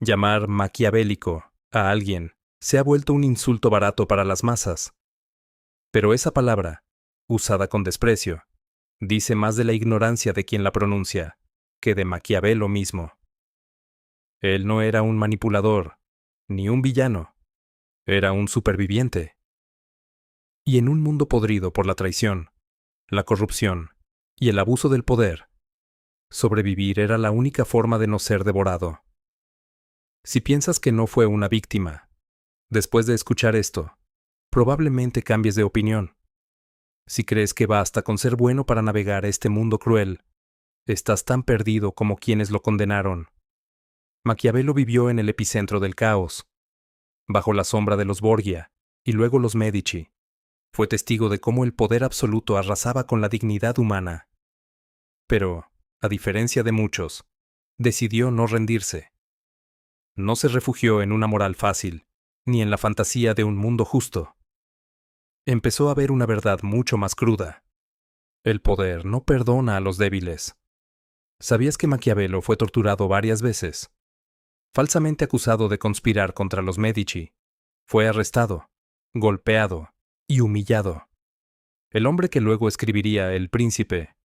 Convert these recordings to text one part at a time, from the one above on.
Llamar maquiavélico a alguien se ha vuelto un insulto barato para las masas. Pero esa palabra, usada con desprecio, dice más de la ignorancia de quien la pronuncia que de Maquiavelo mismo. Él no era un manipulador, ni un villano, era un superviviente. Y en un mundo podrido por la traición, la corrupción y el abuso del poder, sobrevivir era la única forma de no ser devorado. Si piensas que no fue una víctima, después de escuchar esto, probablemente cambies de opinión. Si crees que basta con ser bueno para navegar este mundo cruel, estás tan perdido como quienes lo condenaron. Maquiavelo vivió en el epicentro del caos, bajo la sombra de los Borgia y luego los Medici. Fue testigo de cómo el poder absoluto arrasaba con la dignidad humana. Pero, a diferencia de muchos, decidió no rendirse. No se refugió en una moral fácil, ni en la fantasía de un mundo justo. Empezó a ver una verdad mucho más cruda. El poder no perdona a los débiles. ¿Sabías que Maquiavelo fue torturado varias veces? Falsamente acusado de conspirar contra los Medici, fue arrestado, golpeado y humillado. El hombre que luego escribiría El Príncipe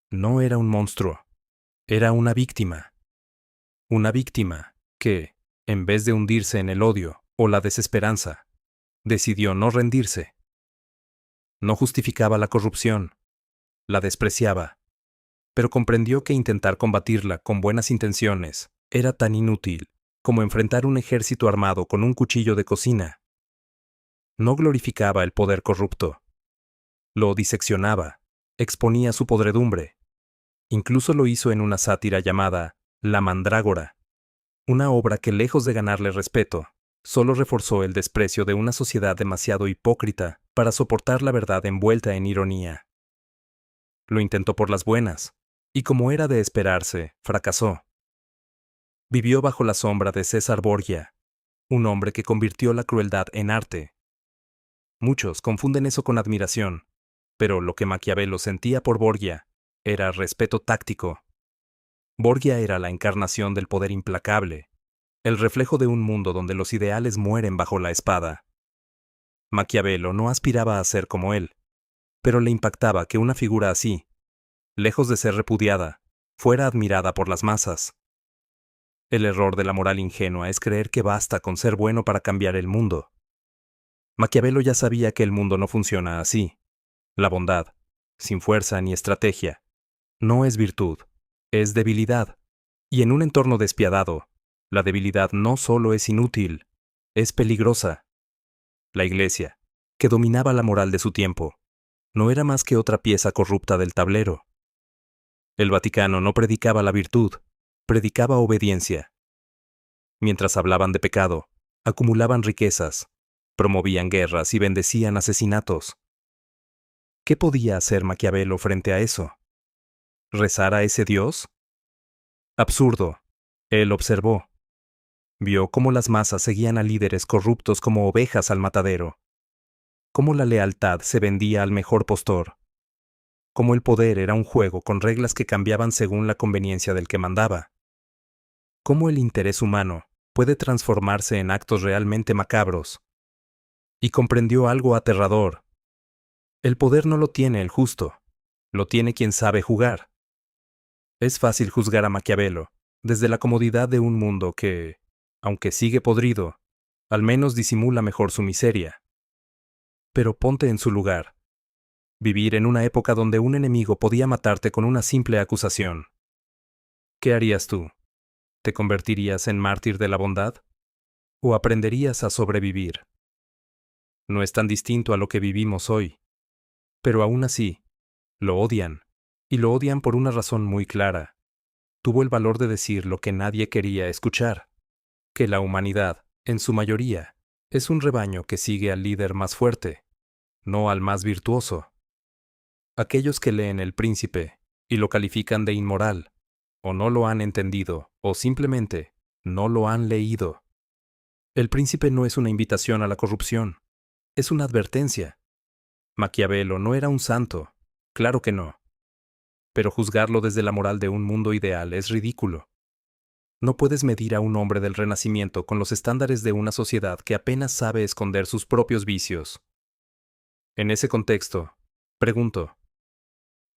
no era un monstruo, era una víctima. Una víctima que, en vez de hundirse en el odio o la desesperanza, decidió no rendirse. No justificaba la corrupción, la despreciaba, pero comprendió que intentar combatirla con buenas intenciones era tan inútil como enfrentar un ejército armado con un cuchillo de cocina. No glorificaba el poder corrupto. Lo diseccionaba, exponía su podredumbre. Incluso lo hizo en una sátira llamada La Mandrágora, una obra que, lejos de ganarle respeto, solo reforzó el desprecio de una sociedad demasiado hipócrita para soportar la verdad envuelta en ironía. Lo intentó por las buenas, y como era de esperarse, fracasó. Vivió bajo la sombra de César Borgia, un hombre que convirtió la crueldad en arte. Muchos confunden eso con admiración, pero lo que Maquiavelo sentía por Borgia era respeto táctico. Borgia era la encarnación del poder implacable, el reflejo de un mundo donde los ideales mueren bajo la espada. Maquiavelo no aspiraba a ser como él, pero le impactaba que una figura así, lejos de ser repudiada, fuera admirada por las masas. El error de la moral ingenua es creer que basta con ser bueno para cambiar el mundo. Maquiavelo ya sabía que el mundo no funciona así. La bondad, sin fuerza ni estrategia, no es virtud, es debilidad. Y en un entorno despiadado, la debilidad no solo es inútil, es peligrosa. La Iglesia, que dominaba la moral de su tiempo, no era más que otra pieza corrupta del tablero. El Vaticano no predicaba la virtud, predicaba obediencia. Mientras hablaban de pecado, acumulaban riquezas, promovían guerras y bendecían asesinatos. ¿Qué podía hacer Maquiavelo frente a eso? ¿Rezar a ese Dios? Absurdo. Él observó. Vio cómo las masas seguían a líderes corruptos como ovejas al matadero. Cómo la lealtad se vendía al mejor postor. Cómo el poder era un juego con reglas que cambiaban según la conveniencia del que mandaba. Cómo el interés humano puede transformarse en actos realmente macabros. Y comprendió algo aterrador. El poder no lo tiene el justo, lo tiene quien sabe jugar. Es fácil juzgar a Maquiavelo desde la comodidad de un mundo que, aunque sigue podrido, al menos disimula mejor su miseria. Pero ponte en su lugar. Vivir en una época donde un enemigo podía matarte con una simple acusación. ¿Qué harías tú? ¿Te convertirías en mártir de la bondad? ¿O aprenderías a sobrevivir? No es tan distinto a lo que vivimos hoy. Pero aún así, lo odian. Y lo odian por una razón muy clara. Tuvo el valor de decir lo que nadie quería escuchar. Que la humanidad, en su mayoría, es un rebaño que sigue al líder más fuerte, no al más virtuoso. Aquellos que leen El Príncipe y lo califican de inmoral, o no lo han entendido, o simplemente no lo han leído. El Príncipe no es una invitación a la corrupción, es una advertencia. Maquiavelo no era un santo, claro que no. Pero juzgarlo desde la moral de un mundo ideal es ridículo. No puedes medir a un hombre del Renacimiento con los estándares de una sociedad que apenas sabe esconder sus propios vicios. En ese contexto, pregunto,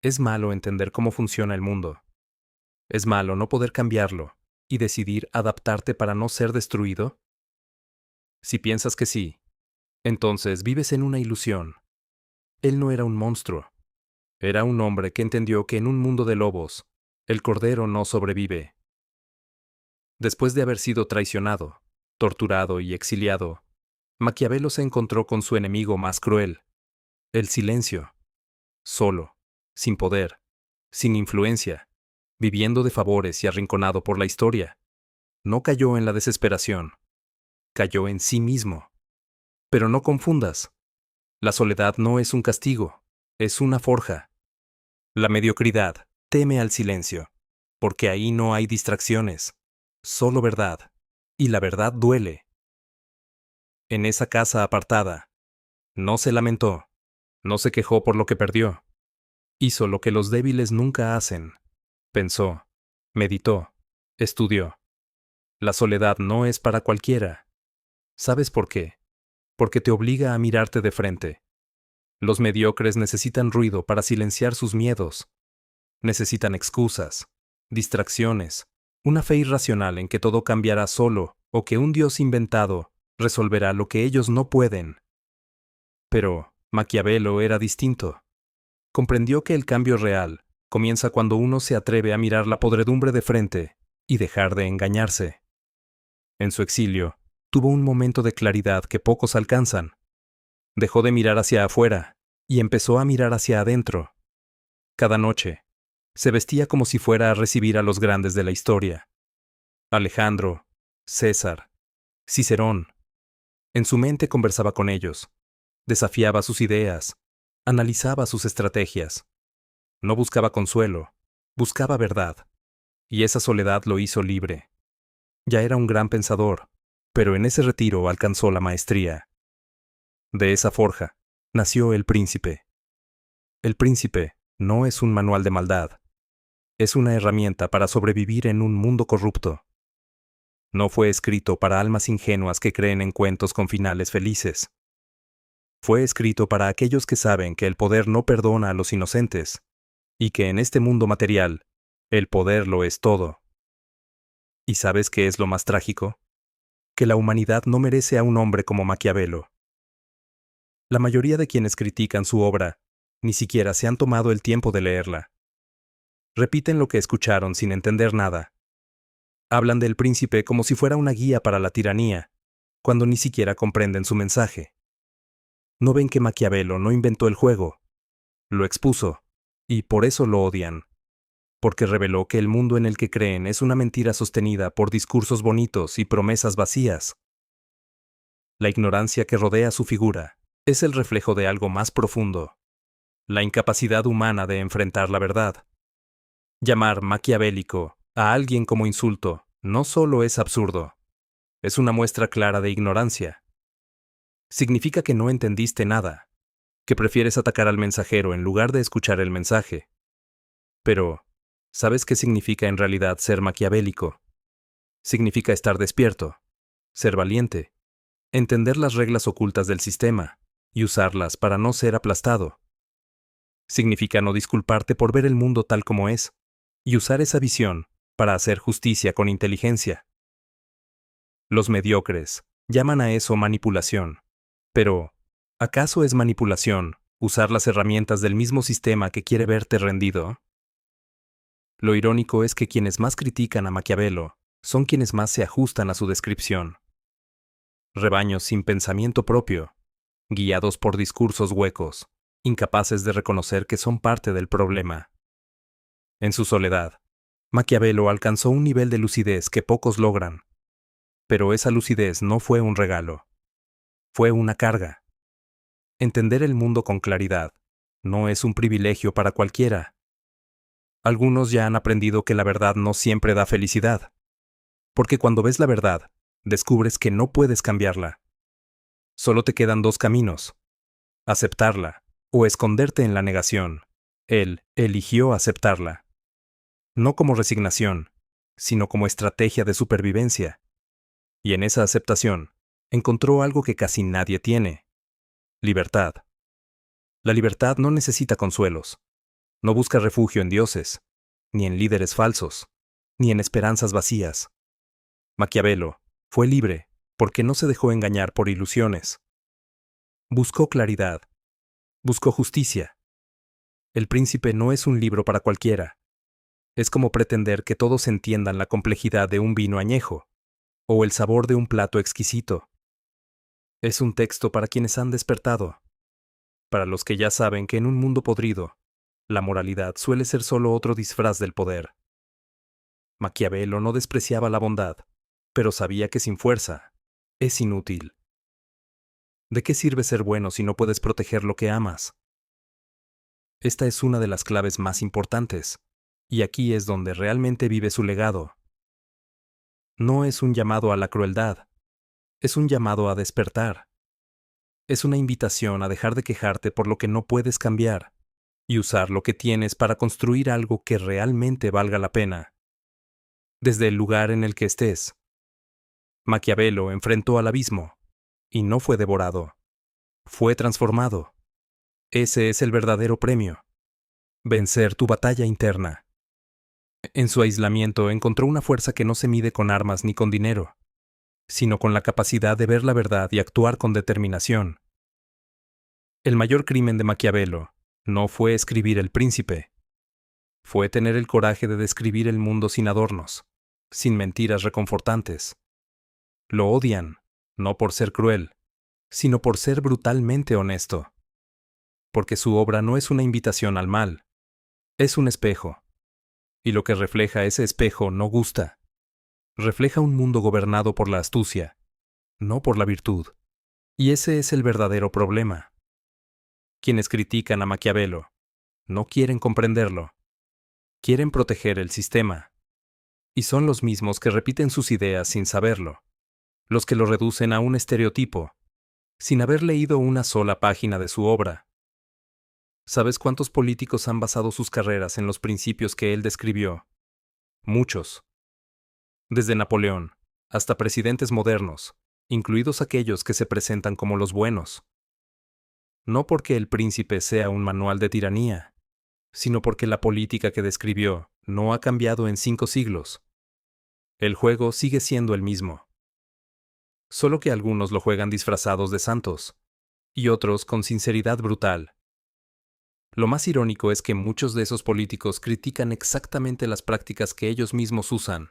¿es malo entender cómo funciona el mundo? ¿Es malo no poder cambiarlo y decidir adaptarte para no ser destruido? Si piensas que sí, entonces vives en una ilusión. Él no era un monstruo. Era un hombre que entendió que en un mundo de lobos, el cordero no sobrevive. Después de haber sido traicionado, torturado y exiliado, Maquiavelo se encontró con su enemigo más cruel, el silencio. Solo, sin poder, sin influencia, viviendo de favores y arrinconado por la historia. No cayó en la desesperación, cayó en sí mismo. Pero no confundas. La soledad no es un castigo, es una forja. La mediocridad teme al silencio, porque ahí no hay distracciones, solo verdad, y la verdad duele. En esa casa apartada, no se lamentó, no se quejó por lo que perdió. Hizo lo que los débiles nunca hacen. Pensó, meditó, estudió. La soledad no es para cualquiera. ¿Sabes por qué? Porque te obliga a mirarte de frente. Los mediocres necesitan ruido para silenciar sus miedos. Necesitan excusas, distracciones, una fe irracional en que todo cambiará solo o que un Dios inventado resolverá lo que ellos no pueden. Pero Maquiavelo era distinto. Comprendió que el cambio real comienza cuando uno se atreve a mirar la podredumbre de frente y dejar de engañarse. En su exilio, tuvo un momento de claridad que pocos alcanzan. Dejó de mirar hacia afuera y empezó a mirar hacia adentro. Cada noche, se vestía como si fuera a recibir a los grandes de la historia. Alejandro, César, Cicerón. En su mente conversaba con ellos, desafiaba sus ideas, analizaba sus estrategias. No buscaba consuelo, buscaba verdad. Y esa soledad lo hizo libre. Ya era un gran pensador, pero en ese retiro alcanzó la maestría. De esa forja, nació el príncipe. El príncipe no es un manual de maldad. Es una herramienta para sobrevivir en un mundo corrupto. No fue escrito para almas ingenuas que creen en cuentos con finales felices. Fue escrito para aquellos que saben que el poder no perdona a los inocentes, y que en este mundo material, el poder lo es todo. ¿Y sabes qué es lo más trágico? Que la humanidad no merece a un hombre como Maquiavelo. La mayoría de quienes critican su obra ni siquiera se han tomado el tiempo de leerla. Repiten lo que escucharon sin entender nada. Hablan del príncipe como si fuera una guía para la tiranía, cuando ni siquiera comprenden su mensaje. No ven que Maquiavelo no inventó el juego, lo expuso, y por eso lo odian. Porque reveló que el mundo en el que creen es una mentira sostenida por discursos bonitos y promesas vacías. La ignorancia que rodea su figura es el reflejo de algo más profundo, la incapacidad humana de enfrentar la verdad. Llamar maquiavélico a alguien como insulto no solo es absurdo, es una muestra clara de ignorancia. Significa que no entendiste nada, que prefieres atacar al mensajero en lugar de escuchar el mensaje. Pero, ¿sabes qué significa en realidad ser maquiavélico? Significa estar despierto, ser valiente, entender las reglas ocultas del sistema y usarlas para no ser aplastado. Significa no disculparte por ver el mundo tal como es y usar esa visión para hacer justicia con inteligencia. Los mediocres llaman a eso manipulación. Pero, ¿acaso es manipulación usar las herramientas del mismo sistema que quiere verte rendido? Lo irónico es que quienes más critican a Maquiavelo son quienes más se ajustan a su descripción. Rebaños sin pensamiento propio, guiados por discursos huecos, incapaces de reconocer que son parte del problema. En su soledad, Maquiavelo alcanzó un nivel de lucidez que pocos logran. Pero esa lucidez no fue un regalo. Fue una carga. Entender el mundo con claridad no es un privilegio para cualquiera. Algunos ya han aprendido que la verdad no siempre da felicidad. Porque cuando ves la verdad, descubres que no puedes cambiarla. Solo te quedan dos caminos: aceptarla o esconderte en la negación. Él eligió aceptarla. No como resignación, sino como estrategia de supervivencia. Y en esa aceptación, encontró algo que casi nadie tiene: libertad. La libertad no necesita consuelos, no busca refugio en dioses, ni en líderes falsos, ni en esperanzas vacías. Maquiavelo fue libre porque no se dejó engañar por ilusiones. Buscó claridad, buscó justicia. El Príncipe no es un libro para cualquiera. Es como pretender que todos entiendan la complejidad de un vino añejo, o el sabor de un plato exquisito. Es un texto para quienes han despertado, para los que ya saben que en un mundo podrido, la moralidad suele ser solo otro disfraz del poder. Maquiavelo no despreciaba la bondad, pero sabía que sin fuerza es inútil. ¿De qué sirve ser bueno si no puedes proteger lo que amas? Esta es una de las claves más importantes, y aquí es donde realmente vive su legado. No es un llamado a la crueldad, es un llamado a despertar. Es una invitación a dejar de quejarte por lo que no puedes cambiar, y usar lo que tienes para construir algo que realmente valga la pena. Desde el lugar en el que estés. Maquiavelo enfrentó al abismo, y no fue devorado. Fue transformado. Ese es el verdadero premio. Vencer tu batalla interna. En su aislamiento encontró una fuerza que no se mide con armas ni con dinero, sino con la capacidad de ver la verdad y actuar con determinación. El mayor crimen de Maquiavelo no fue escribir El Príncipe. Fue tener el coraje de describir el mundo sin adornos, sin mentiras reconfortantes. Lo odian, no por ser cruel, sino por ser brutalmente honesto. Porque su obra no es una invitación al mal, es un espejo. Y lo que refleja ese espejo no gusta. Refleja un mundo gobernado por la astucia, no por la virtud. Y ese es el verdadero problema. Quienes critican a Maquiavelo no quieren comprenderlo. Quieren proteger el sistema. Y son los mismos que repiten sus ideas sin saberlo. Los que lo reducen a un estereotipo, sin haber leído una sola página de su obra. ¿Sabes cuántos políticos han basado sus carreras en los principios que él describió? Muchos. Desde Napoleón hasta presidentes modernos, incluidos aquellos que se presentan como los buenos. No porque El Príncipe sea un manual de tiranía, sino porque la política que describió no ha cambiado en 5 siglos. El juego sigue siendo el mismo. Solo que algunos lo juegan disfrazados de santos, y otros con sinceridad brutal. Lo más irónico es que muchos de esos políticos critican exactamente las prácticas que ellos mismos usan.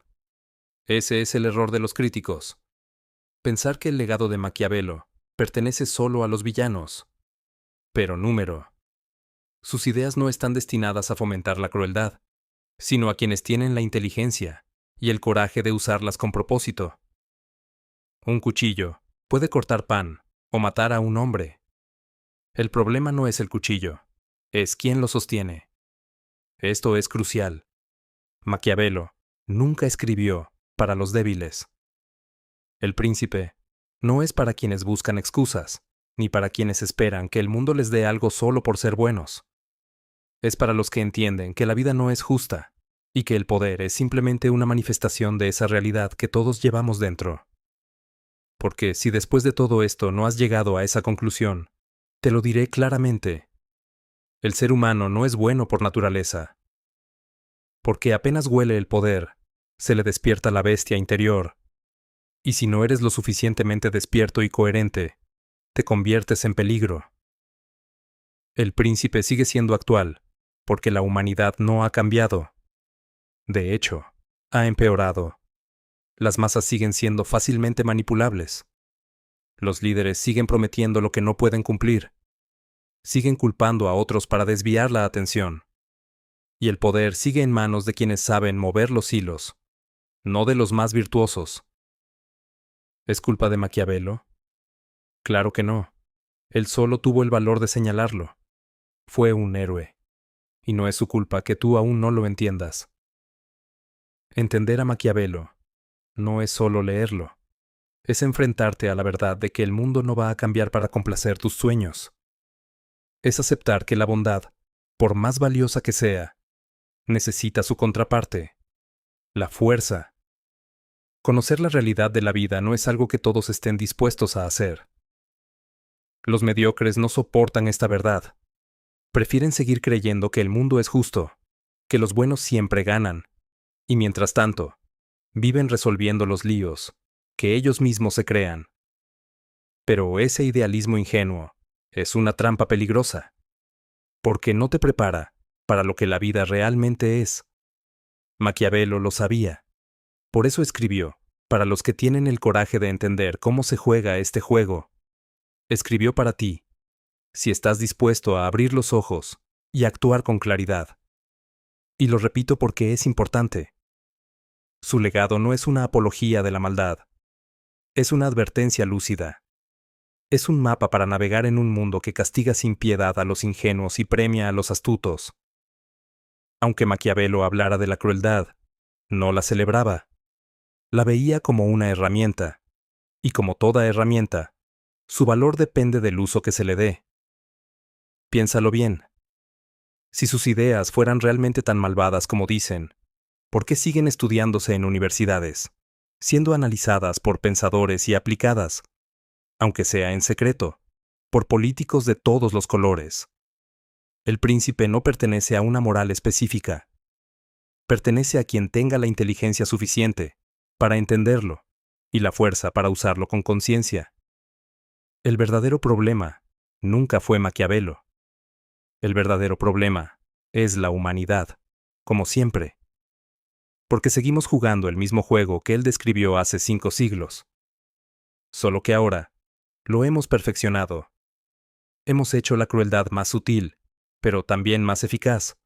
Ese es el error de los críticos. Pensar que el legado de Maquiavelo pertenece solo a los villanos. Pero número. Sus ideas no están destinadas a fomentar la crueldad, sino a quienes tienen la inteligencia y el coraje de usarlas con propósito. Un cuchillo puede cortar pan o matar a un hombre. El problema no es el cuchillo, es quién lo sostiene. Esto es crucial. Maquiavelo nunca escribió para los débiles. El Príncipe no es para quienes buscan excusas, ni para quienes esperan que el mundo les dé algo solo por ser buenos. Es para los que entienden que la vida no es justa, y que el poder es simplemente una manifestación de esa realidad que todos llevamos dentro. Porque si después de todo esto no has llegado a esa conclusión, te lo diré claramente. El ser humano no es bueno por naturaleza. Porque apenas huele el poder, se le despierta la bestia interior. Y si no eres lo suficientemente despierto y coherente, te conviertes en peligro. El Príncipe sigue siendo actual, porque la humanidad no ha cambiado. De hecho, ha empeorado. Las masas siguen siendo fácilmente manipulables. Los líderes siguen prometiendo lo que no pueden cumplir. Siguen culpando a otros para desviar la atención. Y el poder sigue en manos de quienes saben mover los hilos, no de los más virtuosos. ¿Es culpa de Maquiavelo? Claro que no. Él solo tuvo el valor de señalarlo. Fue un héroe. Y no es su culpa que tú aún no lo entiendas. Entender a Maquiavelo no es solo leerlo. Es enfrentarte a la verdad de que el mundo no va a cambiar para complacer tus sueños. Es aceptar que la bondad, por más valiosa que sea, necesita su contraparte. la fuerza. Conocer la realidad de la vida no es algo que todos estén dispuestos a hacer. Los mediocres no soportan esta verdad. Prefieren seguir creyendo que el mundo es justo, que los buenos siempre ganan, y mientras tanto, viven resolviendo los líos que ellos mismos se crean. Pero ese idealismo ingenuo es una trampa peligrosa, porque no te prepara para lo que la vida realmente es. Maquiavelo lo sabía. Por eso escribió, para los que tienen el coraje de entender cómo se juega este juego. Escribió para ti, si estás dispuesto a abrir los ojos y actuar con claridad. Y lo repito porque es importante. Su legado no es una apología de la maldad. Es una advertencia lúcida. Es un mapa para navegar en un mundo que castiga sin piedad a los ingenuos y premia a los astutos. Aunque Maquiavelo hablara de la crueldad, no la celebraba. La veía como una herramienta, y como toda herramienta, su valor depende del uso que se le dé. Piénsalo bien. Si sus ideas fueran realmente tan malvadas como dicen, ¿por qué siguen estudiándose en universidades, siendo analizadas por pensadores y aplicadas, aunque sea en secreto, por políticos de todos los colores? El príncipe no pertenece a una moral específica. Pertenece a quien tenga la inteligencia suficiente para entenderlo y la fuerza para usarlo con conciencia. El verdadero problema nunca fue Maquiavelo. El verdadero problema es la humanidad, como siempre. Porque seguimos jugando el mismo juego que él describió hace 5 siglos. Solo que ahora lo hemos perfeccionado. Hemos hecho la crueldad más sutil, pero también más eficaz.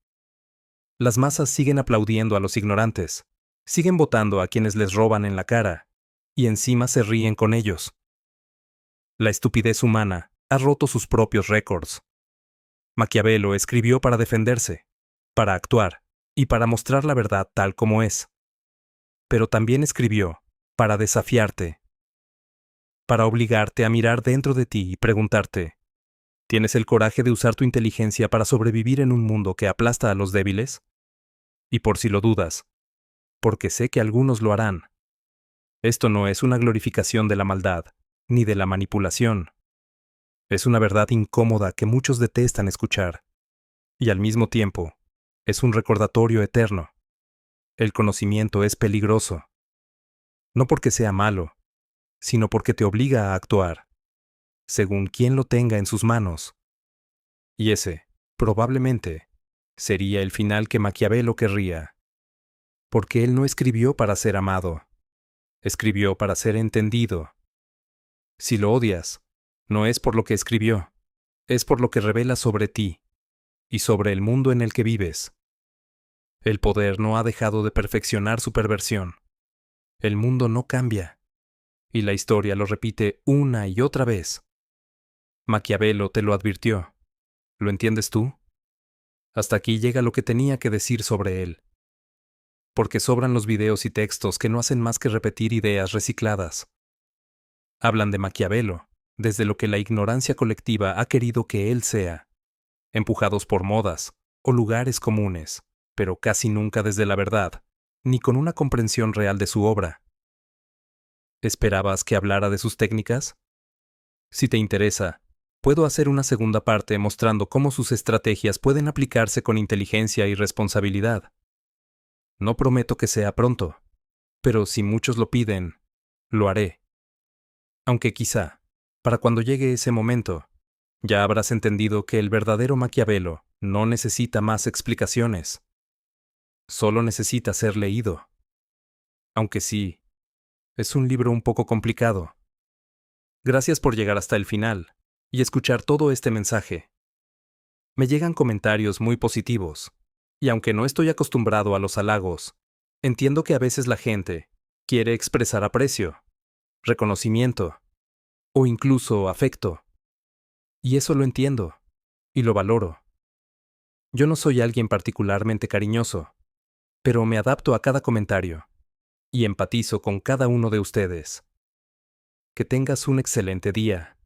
Las masas siguen aplaudiendo a los ignorantes, siguen votando a quienes les roban en la cara, y encima se ríen con ellos. La estupidez humana ha roto sus propios récords. Maquiavelo escribió para defenderse, para actuar y para mostrar la verdad tal como es. Pero también escribió para desafiarte, para obligarte a mirar dentro de ti y preguntarte, ¿tienes el coraje de usar tu inteligencia para sobrevivir en un mundo que aplasta a los débiles? Y por si lo dudas, porque sé que algunos lo harán. Esto no es una glorificación de la maldad, ni de la manipulación. Es una verdad incómoda que muchos detestan escuchar. Y al mismo tiempo, es un recordatorio eterno. El conocimiento es peligroso. No porque sea malo, sino porque te obliga a actuar, según quien lo tenga en sus manos. Y ese, probablemente, sería el final que Maquiavelo querría. Porque él no escribió para ser amado, escribió para ser entendido. Si lo odias, no es por lo que escribió, es por lo que revela sobre ti y sobre el mundo en el que vives. El poder no ha dejado de perfeccionar su perversión. El mundo no cambia, y la historia lo repite una y otra vez. Maquiavelo te lo advirtió. ¿Lo entiendes tú? Hasta aquí llega lo que tenía que decir sobre él. Porque sobran los videos y textos que no hacen más que repetir ideas recicladas. Hablan de Maquiavelo, desde lo que la ignorancia colectiva ha querido que él sea, empujados por modas o lugares comunes, pero casi nunca desde la verdad, ni con una comprensión real de su obra. ¿Esperabas que hablara de sus técnicas? Si te interesa, puedo hacer una segunda parte mostrando cómo sus estrategias pueden aplicarse con inteligencia y responsabilidad. No prometo que sea pronto, pero si muchos lo piden, lo haré. Aunque quizá, para cuando llegue ese momento, ya habrás entendido que el verdadero Maquiavelo no necesita más explicaciones. Solo necesita ser leído. Aunque sí, es un libro un poco complicado. Gracias por llegar hasta el final y escuchar todo este mensaje. Me llegan comentarios muy positivos, y aunque no estoy acostumbrado a los halagos, entiendo que a veces la gente quiere expresar aprecio, reconocimiento o incluso afecto. Y eso lo entiendo y lo valoro. Yo no soy alguien particularmente cariñoso, pero me adapto a cada comentario y empatizo con cada uno de ustedes. Que tengas un excelente día.